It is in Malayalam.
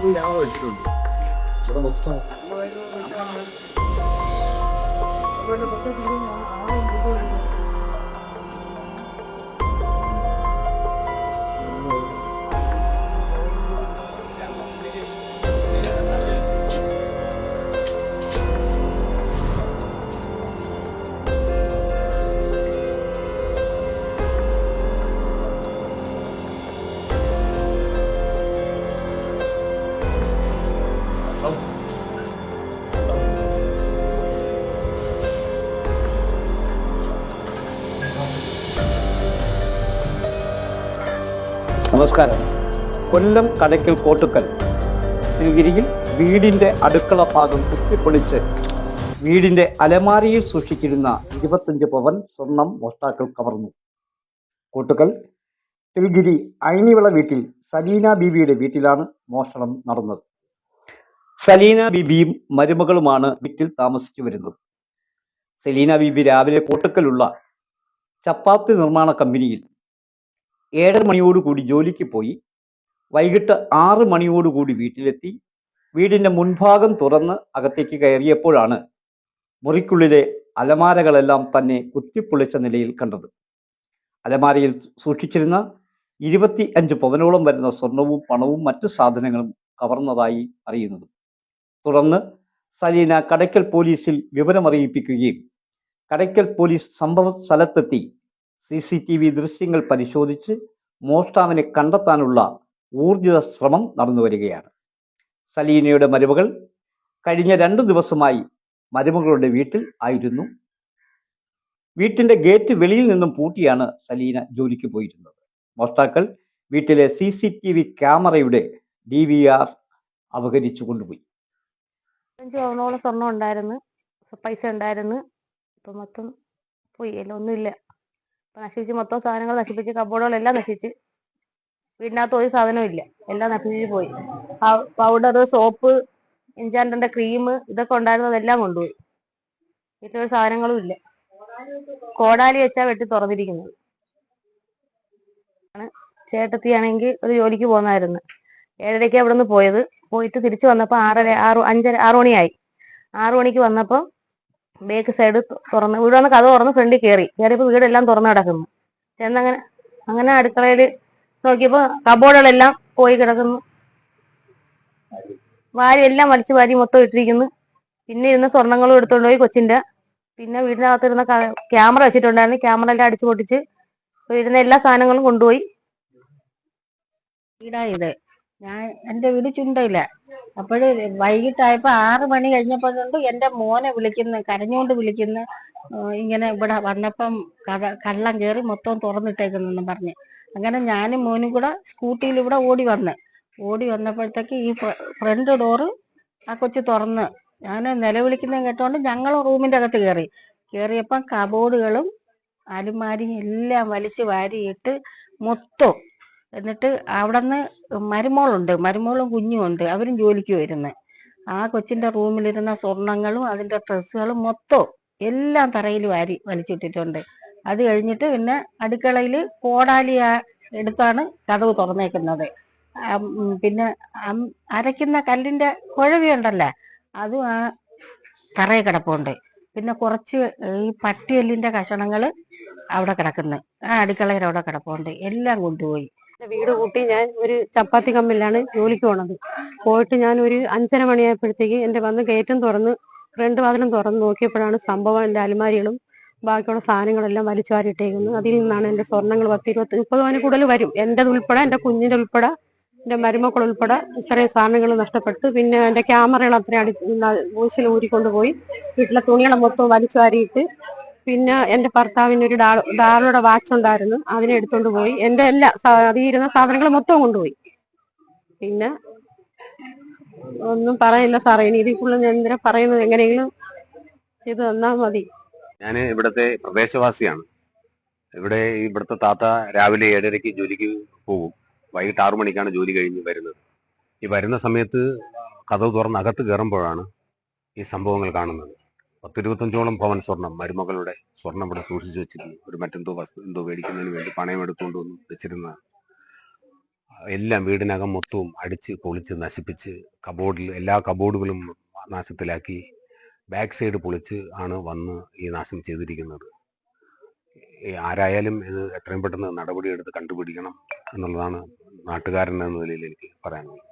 ക്യാമറ വെച്ചിട്ടുണ്ട് ഇവിടെ മൊത്തം നമസ്കാരം. കൊല്ലം കടയ്ക്കൽ കോട്ടുക്കൽ ശിവഗിരിയിൽ വീടിൻ്റെ അടുക്കള ഭാഗം കുത്തിപ്പൊളിച്ച് വീടിൻ്റെ അലമാരിയിൽ സൂക്ഷിച്ചിരുന്ന 25 പവൻ സ്വർണം മോഷ്ടാക്കൾ കവർന്നു. കോട്ടുക്കൽ ശിവഗിരി അയനിവിള വീട്ടിൽ സലീന ബീബിയുടെ വീട്ടിലാണ് മോഷണം നടന്നത്. സലീന ബീബിയും മരുമകളുമാണ് വീട്ടിൽ താമസിച്ചു വരുന്നത്. സലീന ബീബി രാവിലെ കോട്ടുക്കലുള്ള ചപ്പാത്തി നിർമ്മാണ കമ്പനിയിൽ 7:30 മണിയോടുകൂടി ജോലിക്ക് പോയി വൈകിട്ട് 6 മണിയോടുകൂടി വീട്ടിലെത്തി വീടിൻ്റെ മുൻഭാഗം തുറന്ന് അകത്തേക്ക് കയറിയപ്പോഴാണ് മുറിക്കുള്ളിലെ അലമാരകളെല്ലാം തന്നെ കുത്തിപ്പൊളിച്ച നിലയിൽ കണ്ടത്. അലമാരയിൽ സൂക്ഷിച്ചിരുന്ന 25 പവനോളം വരുന്ന സ്വർണവും പണവും മറ്റു സാധനങ്ങളും കവർന്നതായി അറിയുന്നത്. തുടർന്ന് സലീന കടയ്ക്കൽ പോലീസിൽ വിവരമറിയിപ്പിക്കുകയും കടയ്ക്കൽ പോലീസ് സംഭവ സ്ഥലത്തെത്തി CCTV ദൃശ്യങ്ങൾ പരിശോധിച്ച് മോഷ്ടാവിനെ കണ്ടെത്താനുള്ള ഊർജിത ശ്രമം നടന്നു വരികയാണ്. സലീനയുടെ മരുമകൾ കഴിഞ്ഞ 2 ദിവസമായി മരുമകളുടെ വീട്ടിൽ ആയിരുന്നു. വീട്ടിന്റെ ഗേറ്റ് വെളിയിൽ നിന്നും പൂട്ടിയാണ് സലീന ജോലിക്ക് പോയിരുന്നത്. മോഷ്ടാക്കൾ വീട്ടിലെ CCTV ക്യാമറയുടെ DVR അപഹരിച്ചു കൊണ്ടുപോയി. 5 പവനോളം സ്വർണം ഉണ്ടായിരുന്നു, പൈസ ഉണ്ടായിരുന്നു. ഇപ്പം മൊത്തം പോയി, എല്ലാം ഒന്നുമില്ല. നശിപ്പിച്ച് മൊത്തം സാധനങ്ങൾ നശിപ്പിച്ച്, കബോർഡുകളെല്ലാം നശിച്ച്, വീടിനകത്ത് ഒരു സാധനവും ഇല്ല, എല്ലാം നശിപ്പിച്ച് പോയി. പൗഡർ, സോപ്പ്, എൻചാൻഡറിന്റെ ക്രീം ഇതൊക്കെ ഉണ്ടായിരുന്നതെല്ലാം കൊണ്ടുപോയി. വീട്ടിലൊരു സാധനങ്ങളും ഇല്ല. കോടാലി വെച്ചാ വെട്ടി തുറന്നിരിക്കുന്നത്. ചേട്ടത്തിയാണെങ്കിൽ ഒരു ജോലിക്ക് പോകുന്നായിരുന്നു. 7:30 അവിടെ നിന്ന് പോയിട്ട് തിരിച്ചു വന്നപ്പോൾ 6 മണിയായി. 6 മണിക്ക് വന്നപ്പോൾ ബേക്ക് സൈഡ് തുറന്ന് വീട് വന്ന് കഥ തുറന്ന് ഫ്രണ്ടിൽ കയറിയപ്പോൾ വീടെല്ലാം തുറന്നു കിടക്കുന്നു. അങ്ങനെ അടുക്കളയിൽ നോക്കിയപ്പോൾ കബോർഡുകളെല്ലാം പോയി കിടക്കുന്നു. എല്ലാം വലിച്ചു വാരി മൊത്തം ഇട്ടിരിക്കുന്നു. പിന്നെ ഇരുന്ന സ്വർണ്ണങ്ങളും എടുത്തുകൊണ്ട് പോയി കൊച്ചിന്റെ. പിന്നെ വീടിനകത്തിരുന്ന ക്യാമറ വെച്ചിട്ടുണ്ടായിരുന്നു, ക്യാമറ എല്ലാം അടിച്ചു പൊട്ടിച്ച് വീടിന്റെ എല്ലാ സാധനങ്ങളും കൊണ്ടുപോയി. വീടായത് എന്റെ വീട് ചുണ്ടയില്ല. അപ്പോഴ് വൈകിട്ടായപ്പോ 6 മണി കഴിഞ്ഞപ്പോഴുണ്ട് എന്റെ മോനെ കരഞ്ഞോണ്ട് വിളിക്കുന്നു, ഇങ്ങനെ ഇവിടെ വന്നപ്പം കള്ളം കയറി മൊത്തം തുറന്നിട്ടേക്കുന്നെന്നും പറഞ്ഞ്. അങ്ങനെ ഞാനും മോനും കൂടെ സ്കൂട്ടിയിൽ ഇവിടെ ഓടി വന്നപ്പോഴത്തേക്ക് ഈ ഫ്രണ്ട് ഡോറ് ആ കൊച്ചു തുറന്ന് ഞാൻ നിലവിളിക്കുന്നത് കേട്ടോണ്ട് ഞങ്ങൾ റൂമിന്റെ അകത്ത് കയറിയപ്പം കബോർഡുകളും അലുമാരിയും എല്ലാം വലിച്ചു വാരിയിട്ട് മൊത്തം. എന്നിട്ട് അവിടെ നിന്ന് മരുമോളും കുഞ്ഞും ഉണ്ട്, അവരും ജോലിക്ക് വരുന്നത്. ആ കൊച്ചിന്റെ റൂമിലിരുന്ന സ്വർണങ്ങളും അതിന്റെ ഡ്രസ്സുകളും മൊത്തം എല്ലാം തറയിൽ വലിച്ചിട്ടിട്ടുണ്ട്. അത് കഴിഞ്ഞിട്ട് പിന്നെ അടുക്കളയിൽ കോടാലി എടുത്താണ് കതവ് തുറന്നേക്കുന്നത്. പിന്നെ അരയ്ക്കുന്ന കല്ലിന്റെ കുഴവിയുണ്ടല്ലേ, അതും ആ തറയിൽ കിടപ്പുണ്ട്. പിന്നെ കുറച്ച് ഈ പട്ടിയെല്ലിന്റെ കഷണങ്ങൾ അവിടെ കിടക്കുന്നു, ആ അടുക്കളയിൽ അവിടെ കിടപ്പുണ്ട്. എല്ലാം കൊണ്ടുപോയി. വീട് കൂട്ടി ഞാൻ ഒരു ചപ്പാത്തി കമ്മിലാണ് ജോലിക്ക് പോയിട്ട് ഞാൻ ഒരു 5:30 മണിയായപ്പോഴത്തേക്ക് എൻ്റെ വന്ന് ഗേറ്റും തുറന്ന് ഫ്രണ്ട് വാതിലും തുറന്ന് നോക്കിയപ്പോഴാണ് സംഭവം. എൻ്റെ അലമാരികളും ബാക്കിയുള്ള സാധനങ്ങളെല്ലാം വലിച്ചു വാരിയിട്ടേക്കുന്നു. അതിൽ നിന്നാണ് എൻ്റെ സ്വർണ്ണങ്ങൾ 10, 20, 30 പവന് കൂടുതൽ വരും. എൻ്റെ ഉൾപ്പെടെ, എൻ്റെ കുഞ്ഞിൻ്റെ ഉൾപ്പെടെ, എൻ്റെ മരുമക്കൾ ഉൾപ്പെടെ ഇത്രയും സാധനങ്ങൾ നഷ്ടപ്പെട്ടു. പിന്നെ എൻ്റെ ക്യാമറകൾ അത്രയും വോയിസിൽ ഊരിക്കൊണ്ടുപോയി. വീട്ടിലെ തുണികളെ മൊത്തം വലിച്ചു വാരിയിട്ട്, പിന്നെ എൻ്റെ ഭർത്താവിന് ഒരു ഡാലറുടെ വാച്ച് ഉണ്ടായിരുന്നു, അതിനെ എടുത്തോണ്ട് പോയി. എൻ്റെ എല്ലാ അതിരുന്ന സാധനങ്ങൾ മൊത്തം കൊണ്ടുപോയി. പിന്നെ ഒന്നും പറയില്ല സാറേ, ഇനി ഇതിക്കുള്ള ഞാൻ എന്തിനാ പറയുന്നത്, എങ്ങനെയെങ്കിലും ചെയ്ത് തന്നാൽ മതി. ഞാൻ ഇവിടുത്തെ പ്രദേശവാസിയാണ്. ഇവിടുത്തെ താത്ത രാവിലെ 7:30 ജോലിക്ക് പോകും, വൈകിട്ട് 6 മണിക്കാണ് ജോലി കഴിഞ്ഞ് വരുന്നത്. ഈ വരുന്ന സമയത്ത് കതവ് തുറന്ന് അകത്ത് കയറുമ്പോഴാണ് ഈ സംഭവങ്ങൾ കാണുന്നത്. 10-25ഓളം പവൻ സ്വർണം, മരുമകളുടെ സ്വർണം ഇവിടെ സൂക്ഷിച്ചു വെച്ചിരുന്നു. ഒരു മറ്റെന്തോ മേടിക്കുന്നതിന് വേണ്ടി പണയം എടുത്തുകൊണ്ട് വന്ന് വെച്ചിരുന്നതാണ്. എല്ലാം വീടിനകം മൊത്തവും അടിച്ച് പൊളിച്ച് നശിപ്പിച്ച് എല്ലാ കബോർഡുകളും നാശത്തിലാക്കി ബാക്ക് സൈഡ് പൊളിച്ച് ആണ് വന്ന് ഈ നാശം ചെയ്തിരിക്കുന്നത്. ആരായാലും ഇത് എത്രയും പെട്ടെന്ന് നടപടിയെടുത്ത് കണ്ടുപിടിക്കണം എന്നുള്ളതാണ് നാട്ടുകാരൻ എന്ന നിലയിൽ എനിക്ക് പറയാനുള്ളത്.